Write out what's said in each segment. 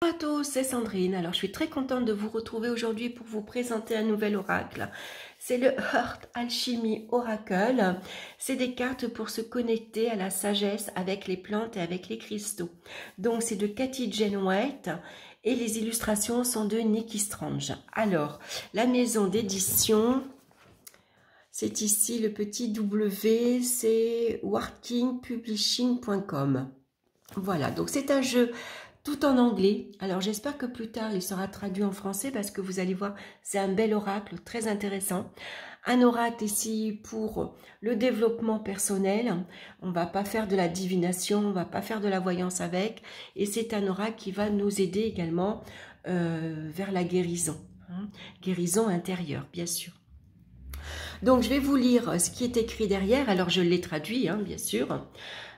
Bonjour à tous, c'est Sandrine. Alors, je suis très contente de vous retrouver aujourd'hui pour vous présenter un nouvel oracle. C'est le Heart Alchemy Oracle. C'est des cartes pour se connecter à la sagesse avec les plantes et avec les cristaux. Donc, c'est de Cathy Jane White et les illustrations sont de Nikki Strange. Alors, la maison d'édition, c'est ici le petit W, c'est workingpublishing.com. Voilà, donc c'est un jeu tout en anglais. Alors j'espère que plus tard il sera traduit en français parce que vous allez voir, c'est un bel oracle très intéressant. Un oracle ici pour le développement personnel. On va pas faire de la divination, on va pas faire de la voyance avec. Et c'est un oracle qui va nous aider également vers la guérison. Guérison intérieure, bien sûr. Donc je vais vous lire ce qui est écrit derrière. Alors je l'ai traduit, bien sûr.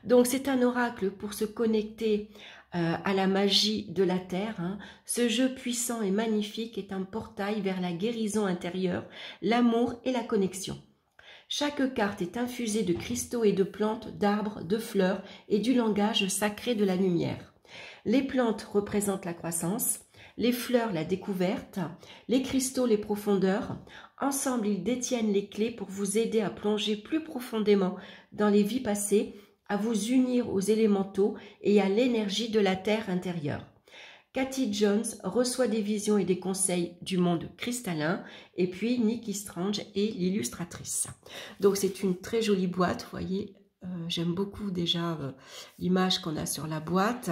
Donc c'est un oracle pour se connecter à la magie de la terre. Ce jeu puissant et magnifique est un portail vers la guérison intérieure, l'amour et la connexion. Chaque carte est infusée de cristaux et de plantes, d'arbres, de fleurs et du langage sacré de la lumière. Les plantes représentent la croissance, les fleurs la découverte, les cristaux les profondeurs. Ensemble, ils détiennent les clés pour vous aider à plonger plus profondément dans les vies passées, à vous unir aux élémentaux et à l'énergie de la terre intérieure. Cathy Jones reçoit des visions et des conseils du monde cristallin, et puis Nikki Strange est l'illustratrice. Donc c'est une très jolie boîte, vous voyez, j'aime beaucoup déjà l'image qu'on a sur la boîte.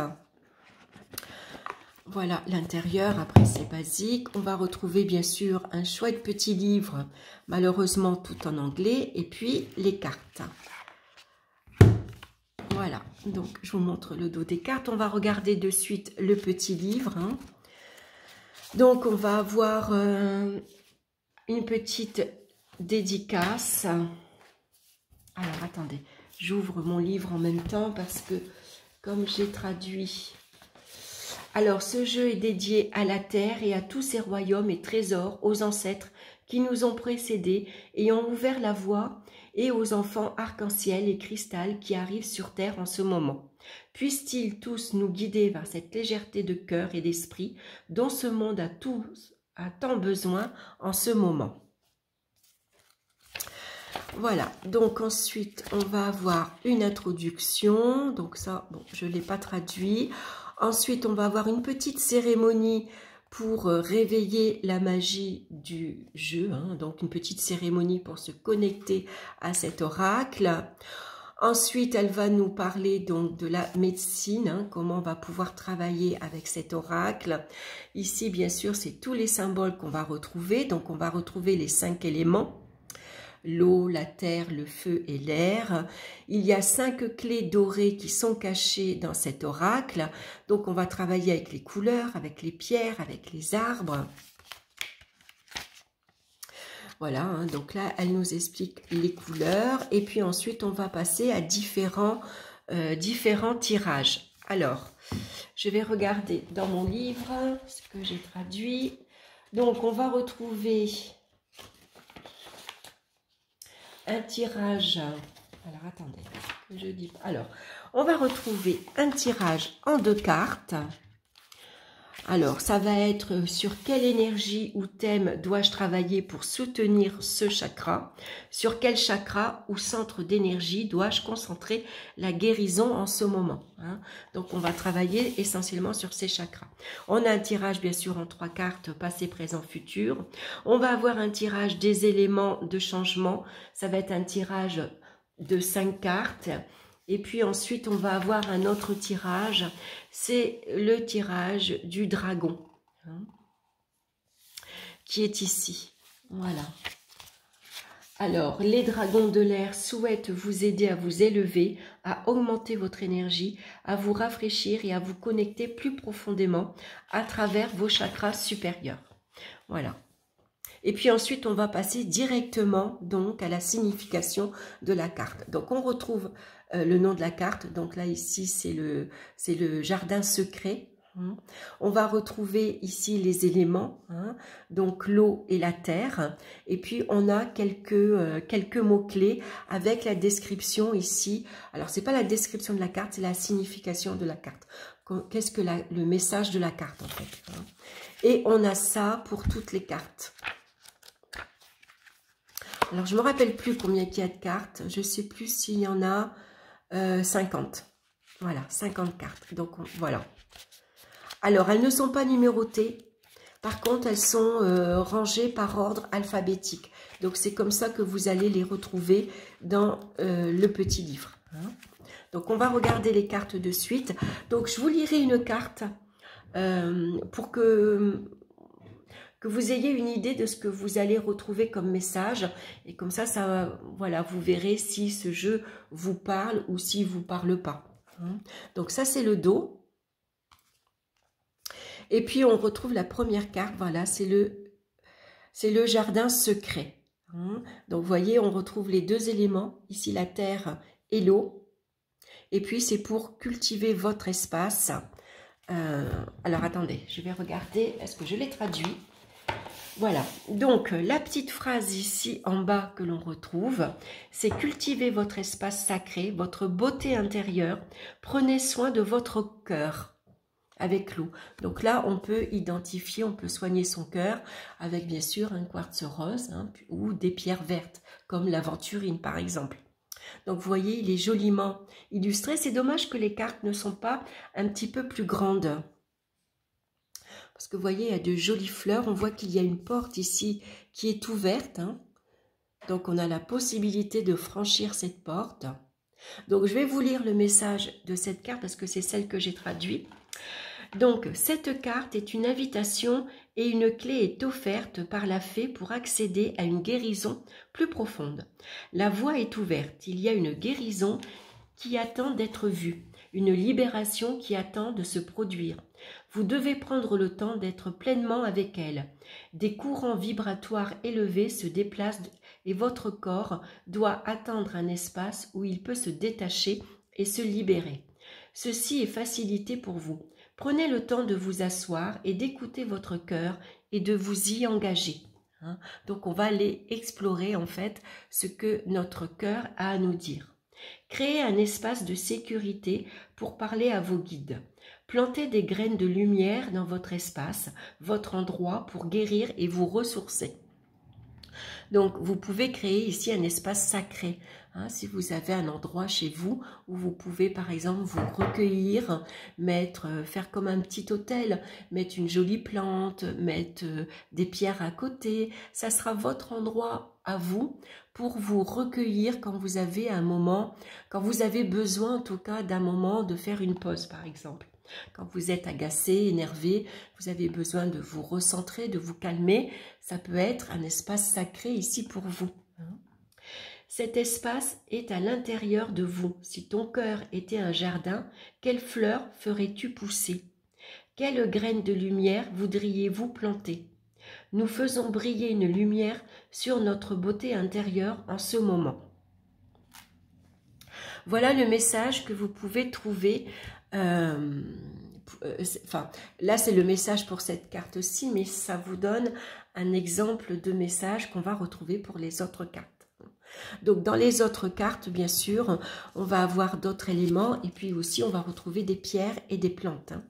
Voilà l'intérieur, après c'est basique. On va retrouver bien sûr un chouette petit livre, malheureusement tout en anglais, et puis les cartes. Voilà, donc je vous montre le dos des cartes. On va regarder de suite le petit livre. Donc on va avoir une petite dédicace. Alors attendez, j'ouvre mon livre en même temps parce que comme j'ai traduit... Alors ce jeu est dédié à la terre et à tous ses royaumes et trésors, aux ancêtres qui nous ont précédés et ont ouvert la voie, et aux enfants arc-en-ciel et cristal qui arrivent sur terre en ce moment. Puissent-ils tous nous guider vers cette légèreté de cœur et d'esprit dont ce monde a tant besoin en ce moment. Voilà, donc ensuite on va avoir une introduction, donc ça, bon, je ne l'ai pas traduit. Ensuite on va avoir une petite cérémonie pour réveiller la magie du jeu, donc une petite cérémonie pour se connecter à cet oracle. Ensuite, elle va nous parler donc de la médecine, comment on va pouvoir travailler avec cet oracle. Ici, bien sûr, c'est tous les symboles qu'on va retrouver. Donc, on va retrouver les 5 éléments. L'eau, la terre, le feu et l'air. Il y a 5 clés dorées qui sont cachées dans cet oracle. Donc, on va travailler avec les couleurs, avec les pierres, avec les arbres. Voilà, donc là, elle nous explique les couleurs. Et puis ensuite, on va passer à différents tirages. Alors, je vais regarder dans mon livre ce que j'ai traduit. Donc, on va retrouver... un tirage, alors attendez, je dis, alors, on va retrouver un tirage en 2 cartes. Alors, ça va être sur quelle énergie ou thème dois-je travailler pour soutenir ce chakra? Sur quel chakra ou centre d'énergie dois-je concentrer la guérison en ce moment? Donc, on va travailler essentiellement sur ces chakras. On a un tirage, bien sûr, en 3 cartes, passé, présent, futur. On va avoir un tirage des éléments de changement. Ça va être un tirage de 5 cartes. Et puis ensuite, on va avoir un autre tirage, c'est le tirage du dragon, qui est ici. Voilà. Alors, les dragons de l'air souhaitent vous aider à vous élever, à augmenter votre énergie, à vous rafraîchir et à vous connecter plus profondément à travers vos chakras supérieurs. Voilà. Et puis ensuite, on va passer directement donc à la signification de la carte. Donc, on retrouve le nom de la carte. Donc là, ici, c'est le jardin secret. On va retrouver ici les éléments, donc l'eau et la terre. Et puis, on a quelques mots-clés avec la description ici. Alors, c'est pas la description de la carte, c'est la signification de la carte. qu'est-ce que le message de la carte en fait. Hein. Et on a ça pour toutes les cartes. Alors, je ne me rappelle plus combien il y a de cartes. Je ne sais plus s'il y en a 50. Voilà, 50 cartes. Donc, voilà. Alors, elles ne sont pas numérotées. Par contre, elles sont rangées par ordre alphabétique. Donc, c'est comme ça que vous allez les retrouver dans le petit livre. Hein. Donc, on va regarder les cartes de suite. Donc, je vous lirai une carte pour que vous ayez une idée de ce que vous allez retrouver comme message. Et comme ça, voilà, vous verrez si ce jeu vous parle ou s'il ne vous parle pas. Hein. Donc, ça, c'est le dos. Et puis, on retrouve la première carte. Voilà, c'est le jardin secret. Hein. Donc, vous voyez, on retrouve les deux éléments. Ici, la terre et l'eau. Et puis, c'est pour cultiver votre espace. Alors, attendez, je vais regarder. Est-ce que je l'ai traduit? Voilà. Donc, la petite phrase ici en bas que l'on retrouve, c'est « Cultivez votre espace sacré, votre beauté intérieure. Prenez soin de votre cœur. » Avec l'eau. Donc là, on peut identifier, on peut soigner son cœur avec bien sûr un quartz rose hein, ou des pierres vertes, comme l'aventurine par exemple. Donc vous voyez, il est joliment illustré. C'est dommage que les cartes ne sont pas un petit peu plus grandes. Parce que vous voyez, il y a de jolies fleurs. On voit qu'il y a une porte ici qui est ouverte. Hein. Donc on a la possibilité de franchir cette porte. Donc je vais vous lire le message de cette carte parce que c'est celle que j'ai traduite. Donc, cette carte est une invitation et une clé est offerte par la fée pour accéder à une guérison plus profonde. La voie est ouverte, il y a une guérison qui attend d'être vue, une libération qui attend de se produire. Vous devez prendre le temps d'être pleinement avec elle. Des courants vibratoires élevés se déplacent et votre corps doit atteindre un espace où il peut se détacher et se libérer. Ceci est facilité pour vous. Prenez le temps de vous asseoir et d'écouter votre cœur et de vous y engager. Hein. Donc, on va aller explorer en fait ce que notre cœur a à nous dire. Créez un espace de sécurité pour parler à vos guides. Plantez des graines de lumière dans votre espace, votre endroit pour guérir et vous ressourcer. Donc, vous pouvez créer ici un espace sacré. Hein, si vous avez un endroit chez vous où vous pouvez, par exemple, vous recueillir, faire comme un petit hôtel, mettre une jolie plante, mettre des pierres à côté. Ça sera votre endroit à vous pour vous recueillir quand vous avez un moment, quand vous avez besoin en tout cas d'un moment de faire une pause, par exemple. Quand vous êtes agacé, énervé, vous avez besoin de vous recentrer, de vous calmer. Ça peut être un espace sacré ici pour vous. Cet espace est à l'intérieur de vous. Si ton cœur était un jardin, quelles fleurs ferais-tu pousser? Quelles graines de lumière voudriez-vous planter? Nous faisons briller une lumière sur notre beauté intérieure en ce moment. Voilà le message que vous pouvez trouver. Là, c'est le message pour cette carte-ci, mais ça vous donne un exemple de message qu'on va retrouver pour les autres cartes. Donc, dans les autres cartes, bien sûr, on va avoir d'autres éléments et puis aussi, on va retrouver des pierres et des plantes. Hein.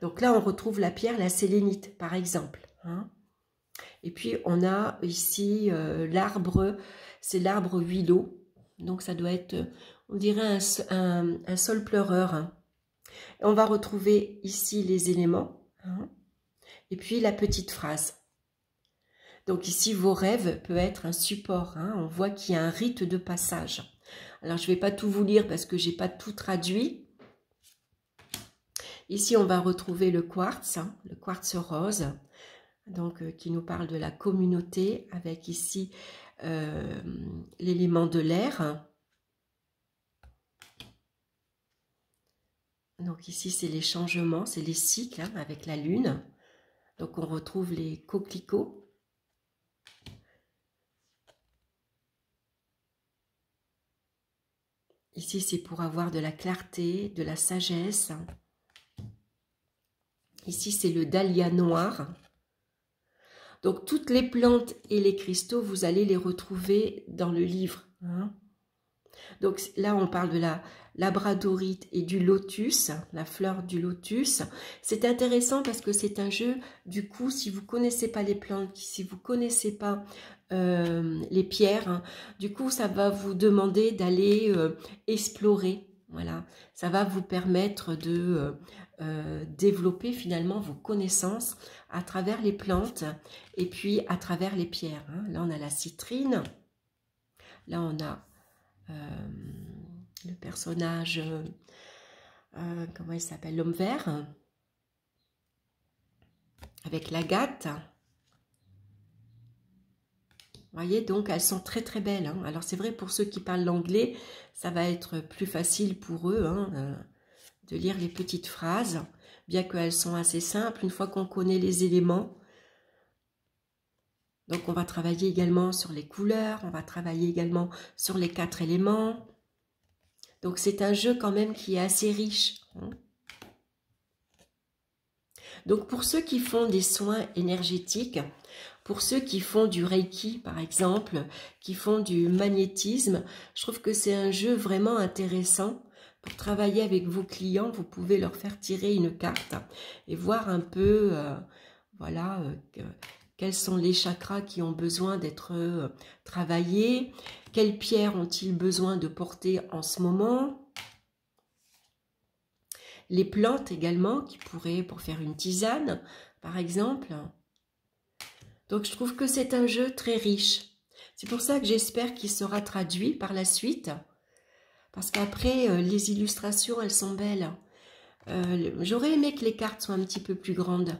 Donc là, on retrouve la pierre, la sélénite, par exemple. Hein. Et puis, on a ici l'arbre, c'est l'arbre huileau. Donc, ça doit être, on dirait un sol pleureur. Hein. Et on va retrouver ici les éléments. Hein. Et puis, la petite phrase. Donc ici, vos rêves peuvent être un support. Hein. On voit qu'il y a un rite de passage. Alors, je ne vais pas tout vous lire parce que je n'ai pas tout traduit. Ici, on va retrouver le quartz rose, donc qui nous parle de la communauté, avec ici l'élément de l'air. Donc ici, c'est les changements, c'est les cycles hein, avec la lune. Donc, on retrouve les coquelicots. Ici, c'est pour avoir de la clarté, de la sagesse. Ici, c'est le dahlia noir. Donc, toutes les plantes et les cristaux, vous allez les retrouver dans le livre. Hein. Donc là, on parle de la labradorite et du lotus, la fleur du lotus. C'est intéressant parce que c'est un jeu, du coup, si vous ne connaissez pas les plantes, si vous ne connaissez pas les pierres, hein, du coup, ça va vous demander d'aller explorer. Voilà, ça va vous permettre de développer finalement vos connaissances à travers les plantes et puis à travers les pierres. Hein. Là, on a la citrine. Là, on a le personnage, comment il s'appelle, l'homme vert, avec l'agate. Vous voyez, donc elles sont très très belles. Hein. Alors c'est vrai, pour ceux qui parlent l'anglais, ça va être plus facile pour eux hein, de lire les petites phrases, bien qu'elles sont assez simples, une fois qu'on connaît les éléments. Donc on va travailler également sur les couleurs, on va travailler également sur les 4 éléments. Donc c'est un jeu quand même qui est assez riche. Hein. Donc pour ceux qui font des soins énergétiques, pour ceux qui font du Reiki par exemple, qui font du magnétisme, je trouve que c'est un jeu vraiment intéressant. Pour travailler avec vos clients, vous pouvez leur faire tirer une carte et voir un peu, voilà, quels sont les chakras qui ont besoin d'être travaillés, quelles pierres ont-ils besoin de porter en ce moment. Les plantes également, qui pourraient, pour faire une tisane, par exemple. Donc, je trouve que c'est un jeu très riche. C'est pour ça que j'espère qu'il sera traduit par la suite. Parce qu'après, les illustrations, elles sont belles. J'aurais aimé que les cartes soient un petit peu plus grandes.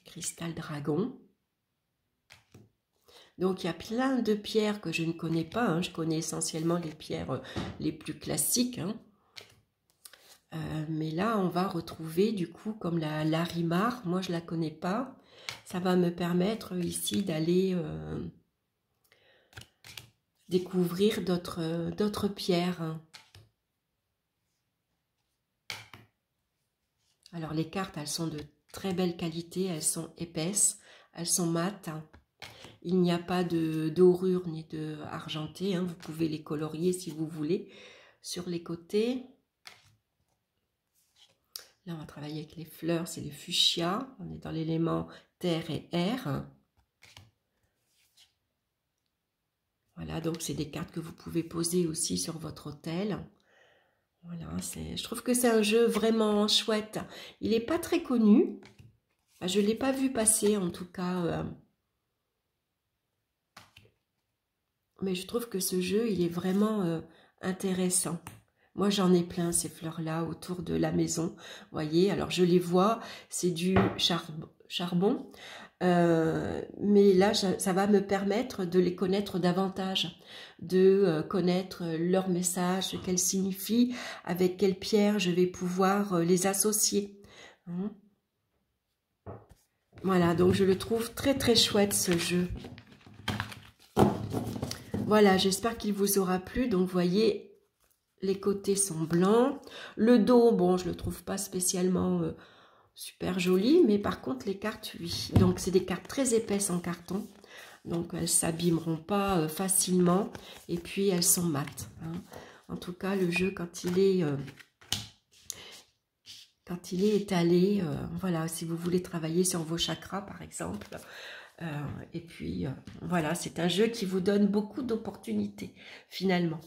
Cristal dragon. Donc, il y a plein de pierres que je ne connais pas. Hein. Je connais essentiellement les pierres les plus classiques. Hein. Mais là, on va retrouver, du coup, comme la larimar. Moi, je ne la connais pas. Ça va me permettre ici d'aller découvrir d'autres pierres. Alors, les cartes, elles sont de très belle qualité. Elles sont épaisses. Elles sont mates. Il n'y a pas de dorure ni de argenté. Hein. Vous pouvez les colorier si vous voulez sur les côtés. Là, on va travailler avec les fleurs. C'est les fuchsias. On est dans l'élément terre et air. Voilà, donc c'est des cartes que vous pouvez poser aussi sur votre hôtel. Voilà, je trouve que c'est un jeu vraiment chouette. Il n'est pas très connu. Je ne l'ai pas vu passer en tout cas. Mais je trouve que ce jeu, il est vraiment intéressant. Moi, j'en ai plein, ces fleurs-là, autour de la maison. Vous voyez, alors je les vois, c'est du charbon. Mais là, ça va me permettre de les connaître davantage, de connaître leur message, ce qu'elles signifient, avec quelles pierres je vais pouvoir les associer. Hein. Voilà, donc je le trouve très très chouette ce jeu. Voilà, j'espère qu'il vous aura plu. Donc, vous voyez, les côtés sont blancs. Le dos, bon, je ne le trouve pas spécialement super joli, mais par contre, les cartes, oui. Donc, c'est des cartes très épaisses en carton. Donc, elles ne s'abîmeront pas facilement. Et puis, elles sont mates. Hein. En tout cas, le jeu, quand il est étalé, voilà, si vous voulez travailler sur vos chakras, par exemple... et puis, voilà, c'est un jeu qui vous donne beaucoup d'opportunités, finalement.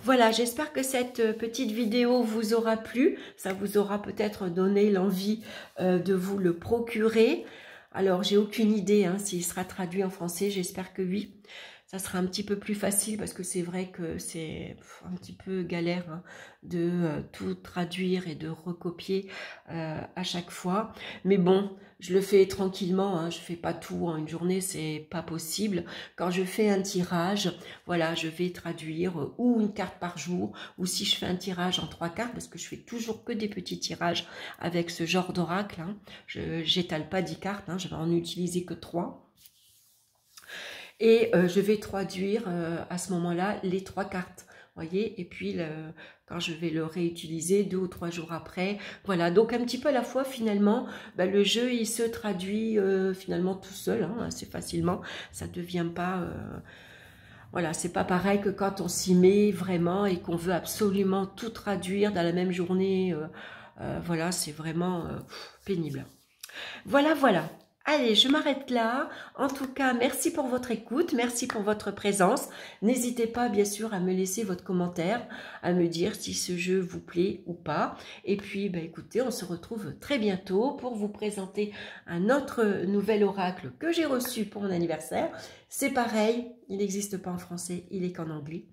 Voilà, j'espère que cette petite vidéo vous aura plu. Ça vous aura peut-être donné l'envie de vous le procurer. Alors, j'ai aucune idée hein, s'il sera traduit en français. J'espère que oui. Ça sera un petit peu plus facile parce que c'est vrai que c'est un petit peu galère hein, de tout traduire et de recopier à chaque fois. Mais bon, je le fais tranquillement, hein, je fais pas tout en une journée, c'est pas possible. Quand je fais un tirage, voilà, je vais traduire ou une carte par jour, ou si je fais un tirage en 3 cartes, parce que je fais toujours que des petits tirages avec ce genre d'oracle. Hein. Je n'étale pas 10 cartes, hein, je vais en utiliser que 3. Et je vais traduire à ce moment-là les 3 cartes, voyez, et puis quand je vais le réutiliser 2 ou 3 jours après. Voilà, donc un petit peu à la fois finalement, le jeu il se traduit finalement tout seul, hein, assez facilement. Ça ne devient pas... voilà, c'est pas pareil que quand on s'y met vraiment et qu'on veut absolument tout traduire dans la même journée. Voilà, c'est vraiment pénible. Voilà, voilà. Allez, je m'arrête là. En tout cas, merci pour votre écoute, merci pour votre présence. N'hésitez pas, bien sûr, à me laisser votre commentaire, à me dire si ce jeu vous plaît ou pas. Et puis, écoutez, on se retrouve très bientôt pour vous présenter un autre nouvel oracle que j'ai reçu pour mon anniversaire. C'est pareil, il n'existe pas en français, il est qu'en anglais.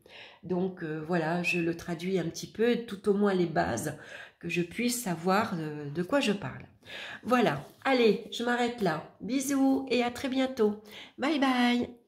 Donc, voilà, je le traduis un petit peu, tout au moins les bases, que je puisse savoir de quoi je parle. Voilà, allez, je m'arrête là. Bisous et à très bientôt. Bye bye.